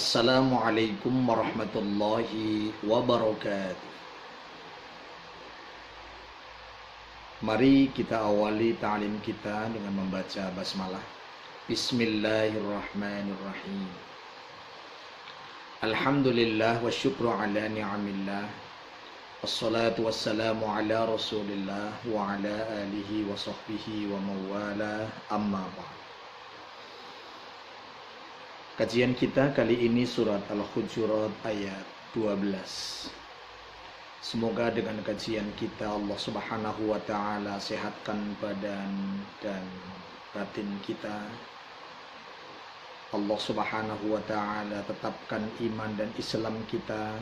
Assalamualaikum warahmatullahi wabarakatuh. Mari kita awali ta'lim kita dengan membaca basmalah. Bismillahirrahmanirrahim. Alhamdulillah wa syukru ala ni'amillah. Wassalatu wassalamu ala rasulillah wa ala alihi wa sahbihi wa mawala amma ba'd. Kajian kita kali ini surat Al-Hujurat ayat 12. Semoga dengan kajian kita Allah Subhanahu wa taala sehatkan badan dan batin kita. Allah Subhanahu wa taala tetapkan iman dan Islam kita.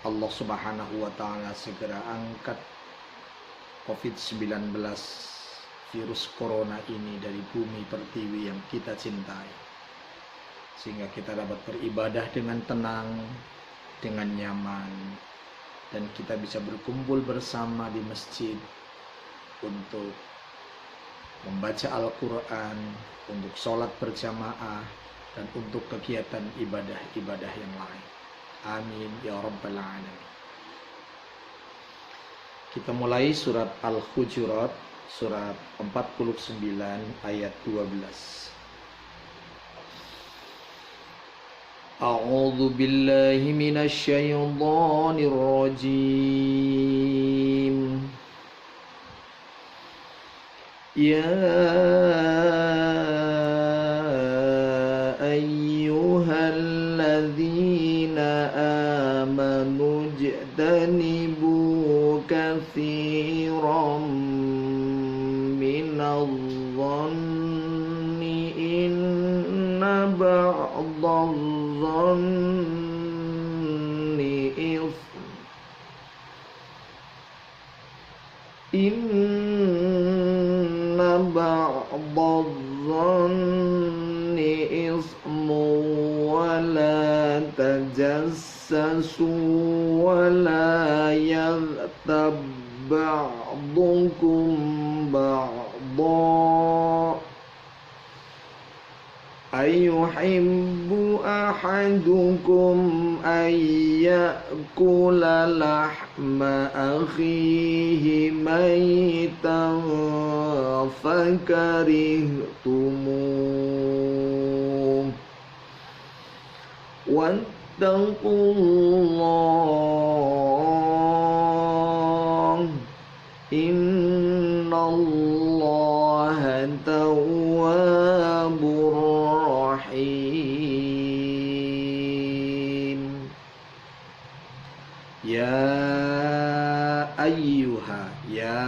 Allah Subhanahu wa taala segera angkat COVID-19 virus corona ini dari bumi pertiwi yang kita cintai, sehingga kita dapat beribadah dengan tenang, dengan nyaman, dan kita bisa berkumpul bersama di masjid untuk membaca Al-Quran, untuk sholat berjamaah, dan untuk kegiatan ibadah-ibadah yang lain. Amin ya rabbal alamin. Kita mulai surat Al-Hujurat, surat 49 ayat 12. A'udzu billahi minasy syaithanir rajim. Ya ayyuhalladzina amanu ijtanibu katsiran minadh-dhanni inna ba'dadh-dhanni inna ba'dadh-dhanni ismu wa la tajassasu wa la yaghtab ba'dukum ba'dha ayuhibbu ahadukum ayyakula lahma akhihi maytan fakarihtumuh wattaqullah innallaha tawwabur rahim. Ya ayyuha, ya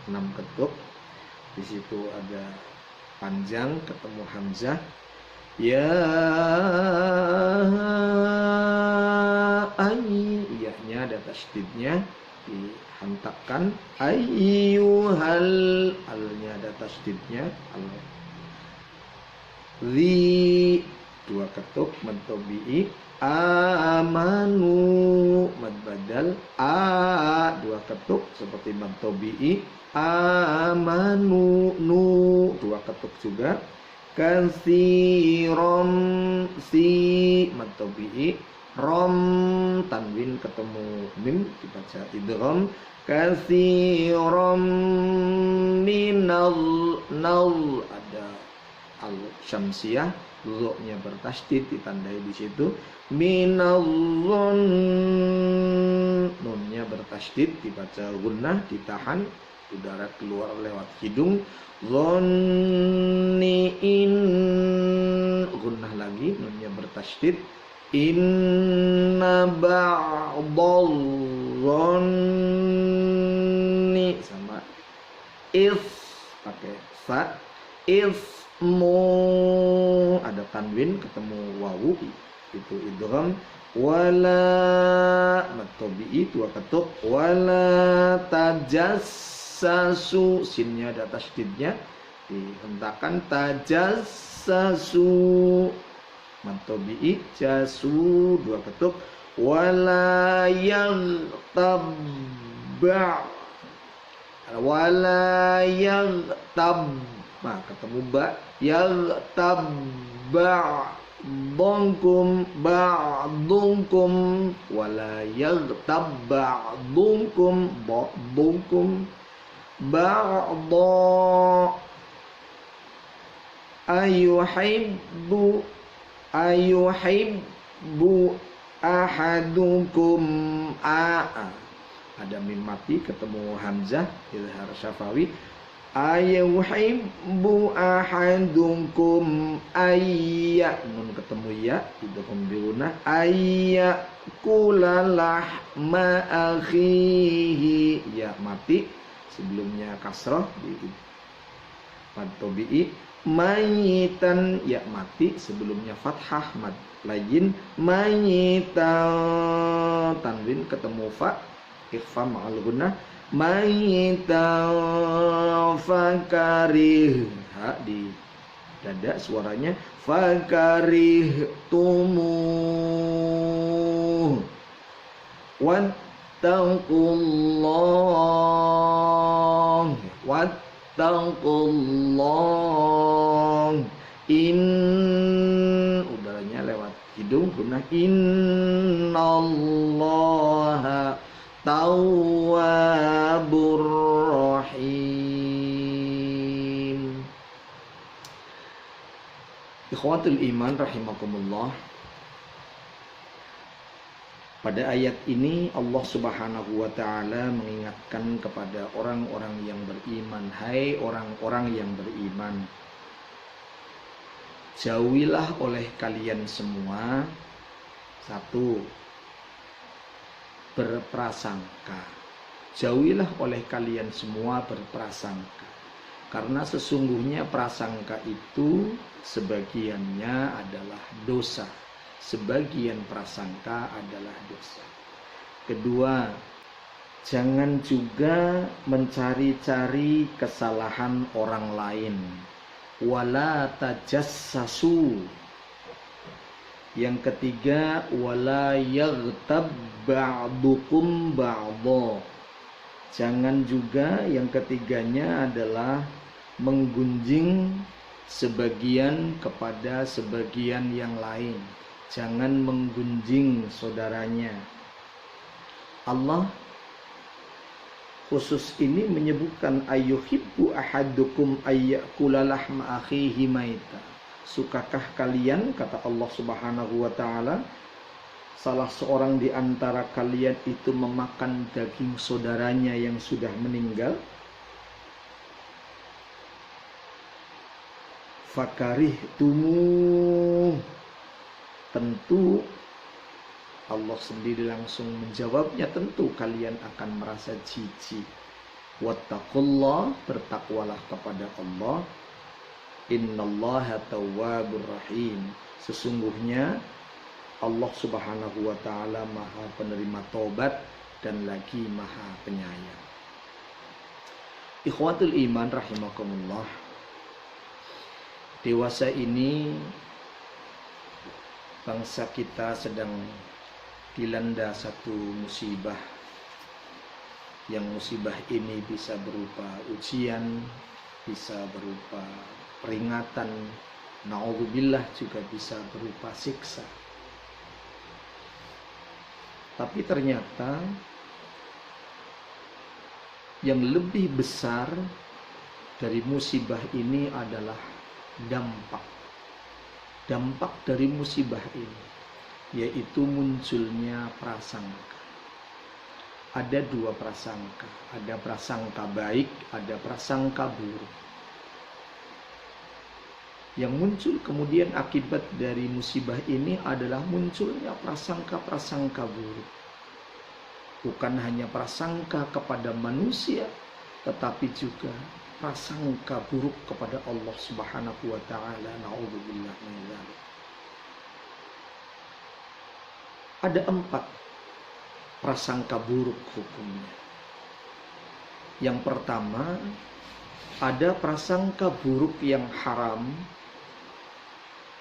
6 ketuk. Di situ ada panjang ketemu hamzah. Ya iyahnya ada tasydidnya dihentakkan. Ayyuhal, alnya ada tasydidnya. Zi 2 ketuk mad tabi'i. Amanu mad badal. A 2 ketuk seperti mad tabi'i. Amanu nu 2 ketuk juga. Katsiran si mad tabi'i. Rom tanwin ketemu mim dibaca idgham. Katsiran minal nal ada al syamsiyah, ro-nya bertasydid ditandai di situ. Minadh-dhon, nunnya bertasydid dibaca gunnah, ditahan, udara keluar lewat hidung. Dhonni'in, gunnah lagi, nunnya bertasydid. Inna ba'dadh-dhonni sama is pakai sa. Ismu ada tanwin ketemu wawu itu idgham. Wala mad tabi'i 2 ketuk. Wala tajassasu, sinnya ada tasydidnya dihentakkan. Tajassasu mad tabi'i. Jasu 2 ketuk. Wala yaghtab, wala yaghtab, nah ketemu ba. Yaghtab ba'dukum wala yaghtab ba'dukum ba'da ayuhibbu ahadukum ada mim mati ketemu hamzah izhar syafawi. Ayuhibbu ahadukum ayya nun ketemu ya idgham bigunah ayyakula lahma akhihi ya mati sebelumnya kasrah di mad tabi'i. Mayitan ya mati sebelumnya fathah mad layin. Mayitan tanwin ketemu fa ikhfa ma'al gunnah. Mayitan fakarih ha di dada suaranya fakarih tumu wattaqullah udaranya lewat hidung gunnah innallaha tawwabur rahim. Ikhwatul iman rahimakumullah. Pada ayat ini Allah Subhanahu wa taala mengingatkan kepada orang-orang yang beriman, hai orang-orang yang beriman, jauhilah oleh kalian semua satu, berprasangka. Jauhilah oleh kalian semua berprasangka. Karena sesungguhnya prasangka itu sebagiannya adalah dosa. Sebagian prasangka adalah dosa. Kedua, jangan juga mencari-cari kesalahan orang lain. Wala tajassasu. Yang ketiga, wala yaghtab ba'dukum ba'dha. Jangan juga yang ketiganya adalah menggunjing sebagian kepada sebagian yang lain. Jangan menggunjing saudaranya. Allah khusus ini menyebutkan ayyuhibbu ahadukum ayyakula lahma akhihi maita. Sukakah kalian, kata Allah Subhanahu wa taala, salah seorang di antara kalian itu memakan daging saudaranya yang sudah meninggal? Fakarihtumu. Tentu Allah sendiri langsung menjawabnya, tentu kalian akan merasa jijik. Wattaqullah, bertakwalah kepada Allah. Innallaha tawwabur rahim. Sesungguhnya Allah Subhanahu wa taala Maha penerima taubat dan lagi Maha penyayang. Ikhwatul iman rahimakumullah. Dewasa ini bangsa kita sedang dilanda satu musibah. Yang musibah ini bisa berupa ujian, bisa berupa peringatan, na'udzubillah juga bisa berupa siksa. Tapi ternyata yang lebih besar dari musibah ini adalah dampak dari musibah ini, yaitu munculnya prasangka. Ada dua prasangka, ada prasangka baik, ada prasangka buruk. Yang muncul kemudian akibat dari musibah ini adalah munculnya prasangka-prasangka buruk. Bukan hanya prasangka kepada manusia, tetapi juga prasangka buruk kepada Allah Subhanahu wa taala. Na'udzubillah min dzalik. Ada 4 prasangka buruk hukumnya. Yang pertama, ada prasangka buruk yang haram,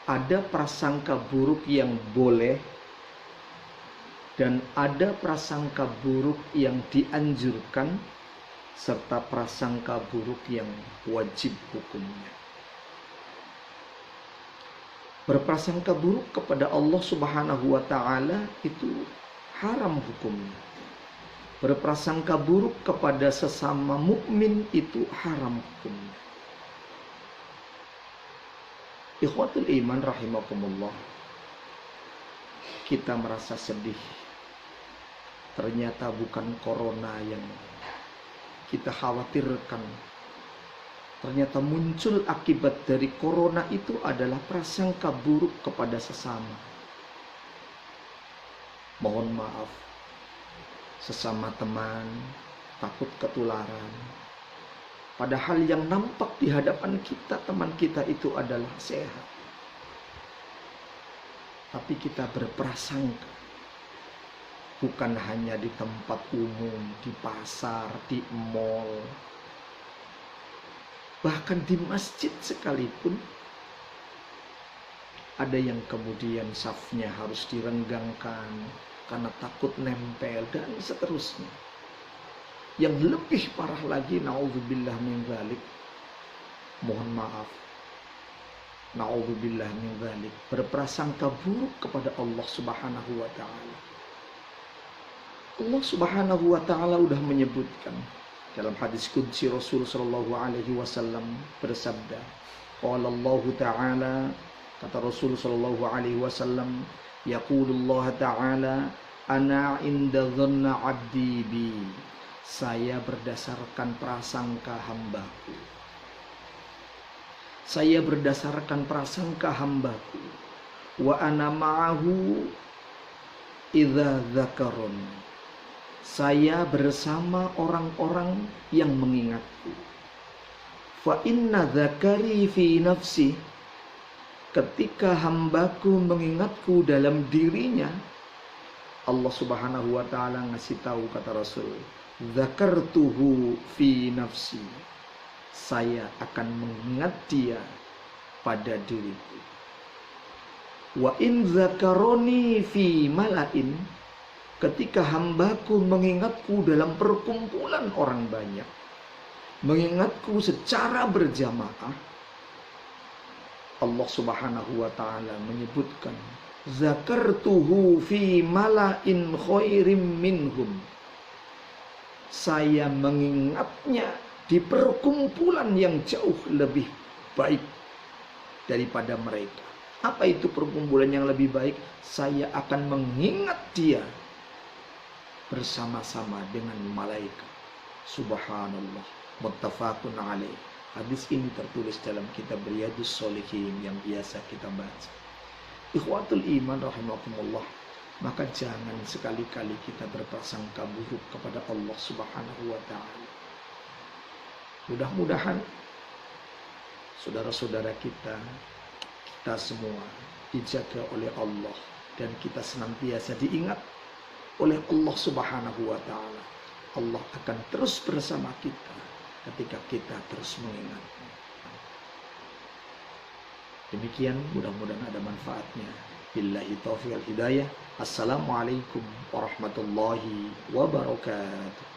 ada prasangka buruk yang boleh, dan ada prasangka buruk yang dianjurkan, serta prasangka buruk yang wajib hukumnya. Berprasangka buruk kepada Allah Subhanahu wa taala itu haram hukumnya. Berprasangka buruk kepada sesama mukmin itu haram hukumnya. Ikhwatul iman rahimakumullah. Kita merasa sedih. Ternyata bukan corona yang kita khawatirkan. Ternyata muncul akibat dari corona itu adalah prasangka buruk kepada sesama. Mohon maaf, sesama teman takut ketularan. Padahal yang nampak di hadapan kita, teman kita itu adalah sehat. Tapi kita berprasangka. Bukan hanya di tempat umum, di pasar, di mall. Bahkan di masjid sekalipun ada yang kemudian safnya harus direnggangkan karena takut nempel dan seterusnya. Yang lebih parah lagi, naudzubillah min dzalik, mohon maaf, naudzubillah min dzalik, berprasangka buruk kepada Allah Subhanahu wa taala. Allah Subhanahu wa taala udah menyebutkan dalam hadis qudsi Rasul sallallahu alaihi wasallam bersabda, qala Allah taala, kata Rasul sallallahu alaihi wasallam, yaqulullah taala, ana inda dhanna 'abdi bi, saya berdasarkan prasangka hambaku. Saya berdasarkan prasangka hambaku. Wa ana ma'ahu idza dzakarun. Saya bersama orang-orang yang mengingatku. Fa inna dzakari fi nafsi. Ketika hambaku mengingatku dalam dirinya, Allah Subhanahu wa taala ngasih tahu, kata Rasul, dzakartuhu fi nafsi. Saya akan mengingat dia pada diriku. Wa in dzakaroni fi mala'in. Ketika hambaku mengingatku dalam perkumpulan orang banyak, mengingatku secara berjamaah, Allah Subhanahu wa taala menyebutkan, zakartuhu fi mala'in khairim minhum. Saya mengingatnya di perkumpulan yang jauh lebih baik daripada mereka. Apa itu perkumpulan yang lebih baik? Saya akan mengingat dia bersama-sama dengan malaikat. Subhanallah, muttafaqun alaih. Hadis ini tertulis dalam kitab Riyadhus Shalihin yang biasa kita baca. Ikhwatul iman rahimakumullah, maka jangan sekali-kali kita berprasangka buruk kepada Allah Subhanahu wa taala. Mudah-mudahan saudara-saudara kita semua dijaga oleh Allah dan kita senantiasa diingat oleh Allah Subhanahu wa taala. Allah akan terus bersama kita ketika kita terus mengingatnya. Demikian, mudah-mudahan ada manfaatnya. Billahi taufiq wal hidayah. Assalamualaikum warahmatullahi wabarakatuh.